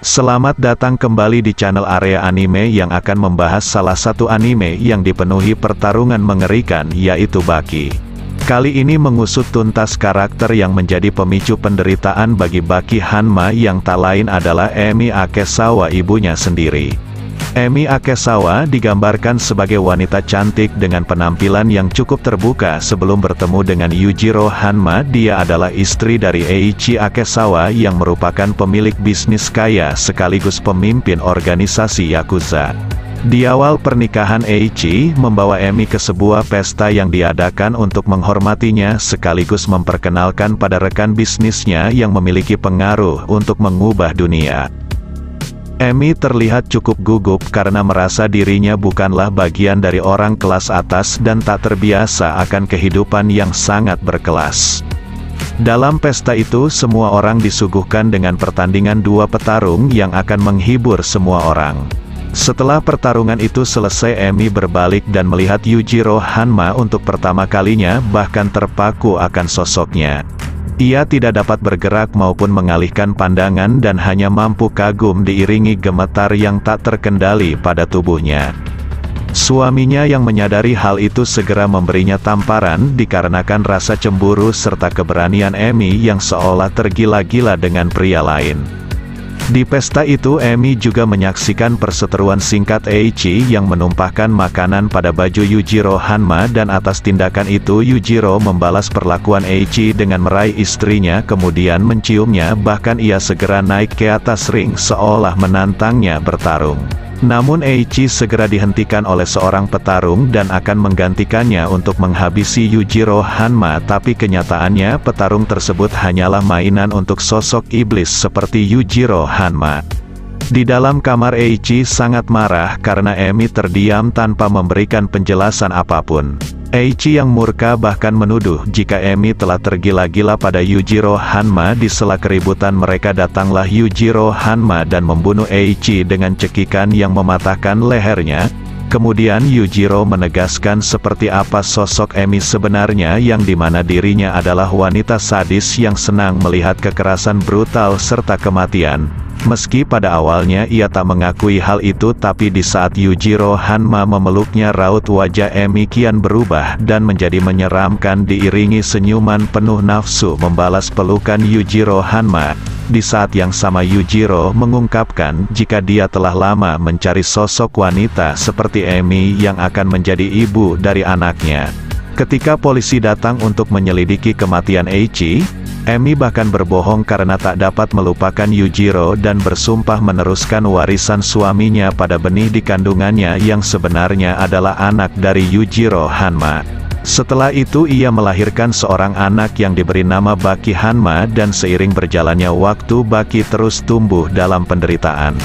Selamat datang kembali di channel Area Anime yang akan membahas salah satu anime yang dipenuhi pertarungan mengerikan, yaitu Baki. Kali ini mengusut tuntas karakter yang menjadi pemicu penderitaan bagi Baki Hanma yang tak lain adalah Emi Akesawa, ibunya sendiri. Emi Akesawa digambarkan sebagai wanita cantik dengan penampilan yang cukup terbuka sebelum bertemu dengan Yujiro Hanma. Dia adalah istri dari Eiichi Akesawa yang merupakan pemilik bisnis kaya sekaligus pemimpin organisasi Yakuza. Di awal pernikahan, Eiichi membawa Emi ke sebuah pesta yang diadakan untuk menghormatinya sekaligus memperkenalkan pada rekan bisnisnya yang memiliki pengaruh untuk mengubah dunia. Emi terlihat cukup gugup karena merasa dirinya bukanlah bagian dari orang kelas atas dan tak terbiasa akan kehidupan yang sangat berkelas. Dalam pesta itu semua orang disuguhkan dengan pertandingan dua petarung yang akan menghibur semua orang. Setelah pertarungan itu selesai, Emi berbalik dan melihat Yujiro Hanma untuk pertama kalinya, bahkan terpaku akan sosoknya. Ia tidak dapat bergerak maupun mengalihkan pandangan dan hanya mampu kagum diiringi gemetar yang tak terkendali pada tubuhnya. Suaminya yang menyadari hal itu segera memberinya tamparan dikarenakan rasa cemburu serta keberanian Emi yang seolah tergila-gila dengan pria lain. Di pesta itu Emi juga menyaksikan perseteruan singkat Eiichi yang menumpahkan makanan pada baju Yujiro Hanma, dan atas tindakan itu Yujiro membalas perlakuan Eiichi dengan meraih istrinya kemudian menciumnya, bahkan ia segera naik ke atas ring seolah menantangnya bertarung. Namun Eiichi segera dihentikan oleh seorang petarung dan akan menggantikannya untuk menghabisi Yujiro Hanma, tapi kenyataannya petarung tersebut hanyalah mainan untuk sosok iblis seperti Yujiro Hanma. Di dalam kamar Eiichi sangat marah karena Emi terdiam tanpa memberikan penjelasan apapun. Eiichi yang murka bahkan menuduh jika Emi telah tergila-gila pada Yujiro Hanma. Di sela keributan mereka datanglah Yujiro Hanma dan membunuh Eiichi dengan cekikan yang mematahkan lehernya. Kemudian Yujiro menegaskan seperti apa sosok Emi sebenarnya, yang dimana dirinya adalah wanita sadis yang senang melihat kekerasan brutal serta kematian. Meski pada awalnya ia tak mengakui hal itu, tapi di saat Yujiro Hanma memeluknya, raut wajah Emi kian berubah dan menjadi menyeramkan diiringi senyuman penuh nafsu membalas pelukan Yujiro Hanma. Di saat yang sama Yujiro mengungkapkan jika dia telah lama mencari sosok wanita seperti Emi yang akan menjadi ibu dari anaknya. Ketika polisi datang untuk menyelidiki kematian Eiichi, Emi bahkan berbohong karena tak dapat melupakan Yujiro dan bersumpah meneruskan warisan suaminya pada benih di kandungannya yang sebenarnya adalah anak dari Yujiro Hanma. Setelah itu ia melahirkan seorang anak yang diberi nama Baki Hanma, dan seiring berjalannya waktu Baki terus tumbuh dalam penderitaan.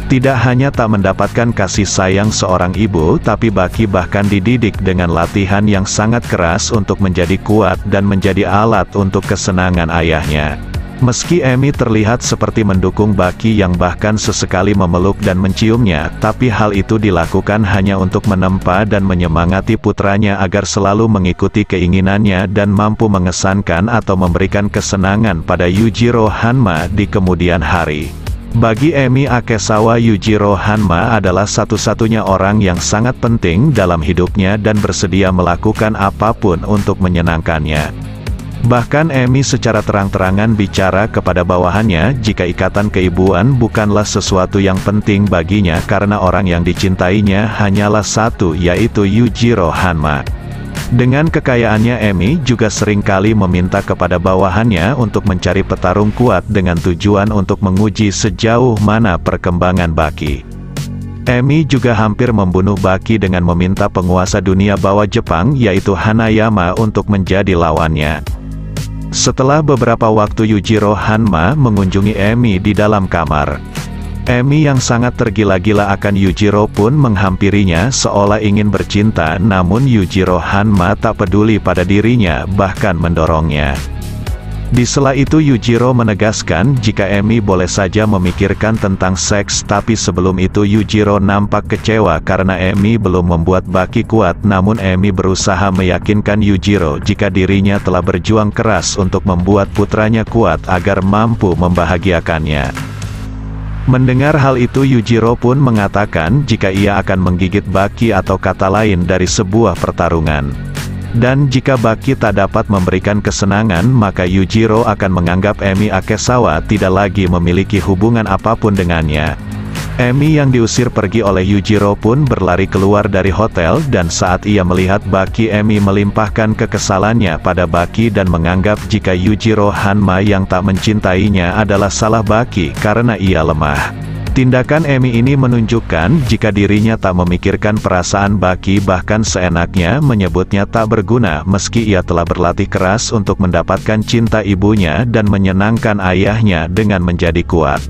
Tidak hanya tak mendapatkan kasih sayang seorang ibu, tapi Baki bahkan dididik dengan latihan yang sangat keras untuk menjadi kuat dan menjadi alat untuk kesenangan ayahnya. Meski Emi terlihat seperti mendukung Baki yang bahkan sesekali memeluk dan menciumnya, tapi hal itu dilakukan hanya untuk menempa dan menyemangati putranya agar selalu mengikuti keinginannya dan mampu mengesankan atau memberikan kesenangan pada Yujiro Hanma di kemudian hari. Bagi Emi Akesawa, Yujiro Hanma adalah satu-satunya orang yang sangat penting dalam hidupnya dan bersedia melakukan apapun untuk menyenangkannya. Bahkan Emi secara terang-terangan bicara kepada bawahannya jika ikatan keibuan bukanlah sesuatu yang penting baginya karena orang yang dicintainya hanyalah satu, yaitu Yujiro Hanma. Dengan kekayaannya, Emi juga seringkali meminta kepada bawahannya untuk mencari petarung kuat dengan tujuan untuk menguji sejauh mana perkembangan Baki. Emi juga hampir membunuh Baki dengan meminta penguasa dunia bawah Jepang yaitu Hanayama untuk menjadi lawannya. Setelah beberapa waktu Yujiro Hanma mengunjungi Emi di dalam kamar. Emi yang sangat tergila-gila akan Yujiro pun menghampirinya seolah ingin bercinta, namun Yujiro Hanma tak peduli pada dirinya, bahkan mendorongnya. Di sela itu Yujiro menegaskan jika Emi boleh saja memikirkan tentang seks, tapi sebelum itu Yujiro nampak kecewa karena Emi belum membuat Baki kuat. Namun Emi berusaha meyakinkan Yujiro jika dirinya telah berjuang keras untuk membuat putranya kuat agar mampu membahagiakannya. Mendengar hal itu Yujiro pun mengatakan jika ia akan menggigit Baki atau kata lain dari sebuah pertarungan. Dan jika Baki tak dapat memberikan kesenangan maka Yujiro akan menganggap Emi Akesawa tidak lagi memiliki hubungan apapun dengannya. Emi yang diusir pergi oleh Yujiro pun berlari keluar dari hotel dan saat ia melihat Baki Emi melimpahkan kekesalannya pada Baki dan menganggap jika Yujiro Hanma yang tak mencintainya adalah salah Baki karena ia lemah. Tindakan Emi ini menunjukkan jika dirinya tak memikirkan perasaan Baki bahkan seenaknya menyebutnya tak berguna meski ia telah berlatih keras untuk mendapatkan cinta ibunya dan menyenangkan ayahnya dengan menjadi kuat.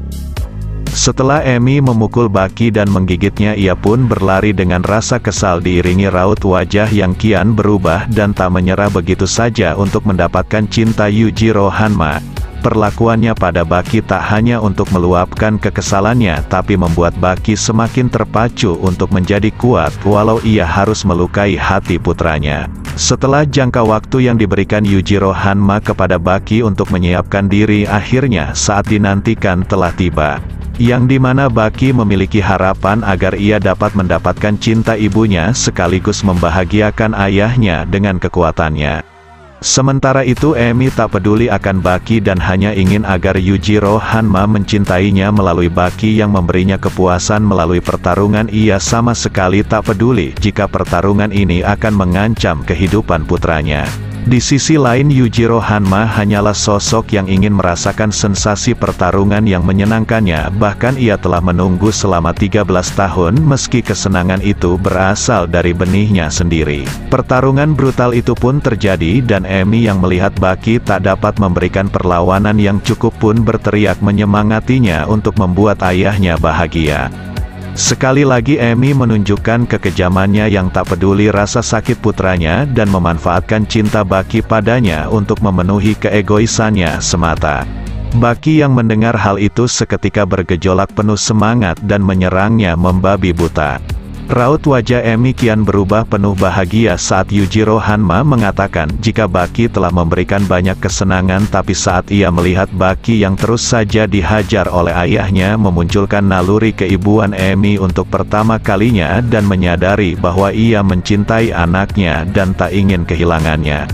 Setelah Emi memukul Baki dan menggigitnya ia pun berlari dengan rasa kesal diiringi raut wajah yang kian berubah dan tak menyerah begitu saja untuk mendapatkan cinta Yujiro Hanma. Perlakuannya pada Baki tak hanya untuk meluapkan kekesalannya tapi membuat Baki semakin terpacu untuk menjadi kuat walau ia harus melukai hati putranya. Setelah jangka waktu yang diberikan Yujiro Hanma kepada Baki untuk menyiapkan diri akhirnya saat dinantikan telah tiba. Yang dimana Baki memiliki harapan agar ia dapat mendapatkan cinta ibunya sekaligus membahagiakan ayahnya dengan kekuatannya. Sementara itu Emi tak peduli akan Baki dan hanya ingin agar Yujiro Hanma mencintainya melalui Baki yang memberinya kepuasan melalui pertarungan. Ia sama sekali tak peduli jika pertarungan ini akan mengancam kehidupan putranya. Di sisi lain Yujiro Hanma hanyalah sosok yang ingin merasakan sensasi pertarungan yang menyenangkannya, bahkan ia telah menunggu selama 13 tahun meski kesenangan itu berasal dari benihnya sendiri. Pertarungan brutal itu pun terjadi dan Emi yang melihat Baki tak dapat memberikan perlawanan yang cukup pun berteriak menyemangatinya untuk membuat ayahnya bahagia. Sekali lagi Emi menunjukkan kekejamannya yang tak peduli rasa sakit putranya dan memanfaatkan cinta Baki padanya untuk memenuhi keegoisannya semata. Baki yang mendengar hal itu seketika bergejolak penuh semangat dan menyerangnya membabi buta. Raut wajah Emi kian berubah penuh bahagia saat Yujiro Hanma mengatakan jika Baki telah memberikan banyak kesenangan tapi saat ia melihat Baki yang terus saja dihajar oleh ayahnya memunculkan naluri keibuan Emi untuk pertama kalinya dan menyadari bahwa ia mencintai anaknya dan tak ingin kehilangannya.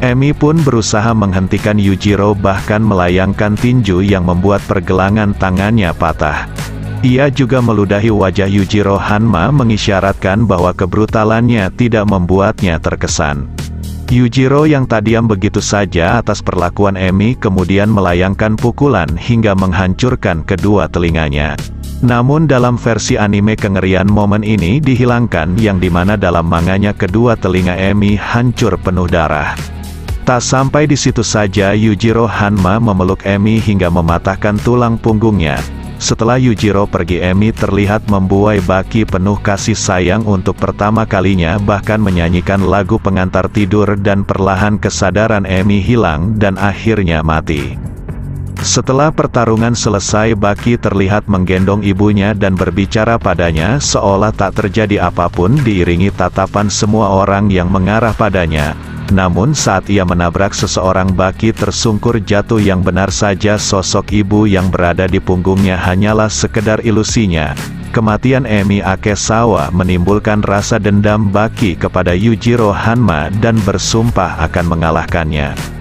Emi pun berusaha menghentikan Yujiro bahkan melayangkan tinju yang membuat pergelangan tangannya patah. Ia juga meludahi wajah Yujiro Hanma mengisyaratkan bahwa kebrutalannya tidak membuatnya terkesan. Yujiro yang tak diam begitu saja atas perlakuan Emi kemudian melayangkan pukulan hingga menghancurkan kedua telinganya. Namun dalam versi anime kengerian momen ini dihilangkan yang dimana dalam manganya kedua telinga Emi hancur penuh darah. Tak sampai di situ saja Yujiro Hanma memeluk Emi hingga mematahkan tulang punggungnya. Setelah Yujiro pergi Emi terlihat membuai Baki penuh kasih sayang untuk pertama kalinya bahkan menyanyikan lagu pengantar tidur dan perlahan kesadaran Emi hilang dan akhirnya mati. Setelah pertarungan selesai Baki terlihat menggendong ibunya dan berbicara padanya seolah tak terjadi apapun diiringi tatapan semua orang yang mengarah padanya. Namun saat ia menabrak seseorang Baki tersungkur jatuh yang benar saja sosok ibu yang berada di punggungnya hanyalah sekedar ilusinya. Kematian Emi Akesawa menimbulkan rasa dendam Baki kepada Yujiro Hanma dan bersumpah akan mengalahkannya.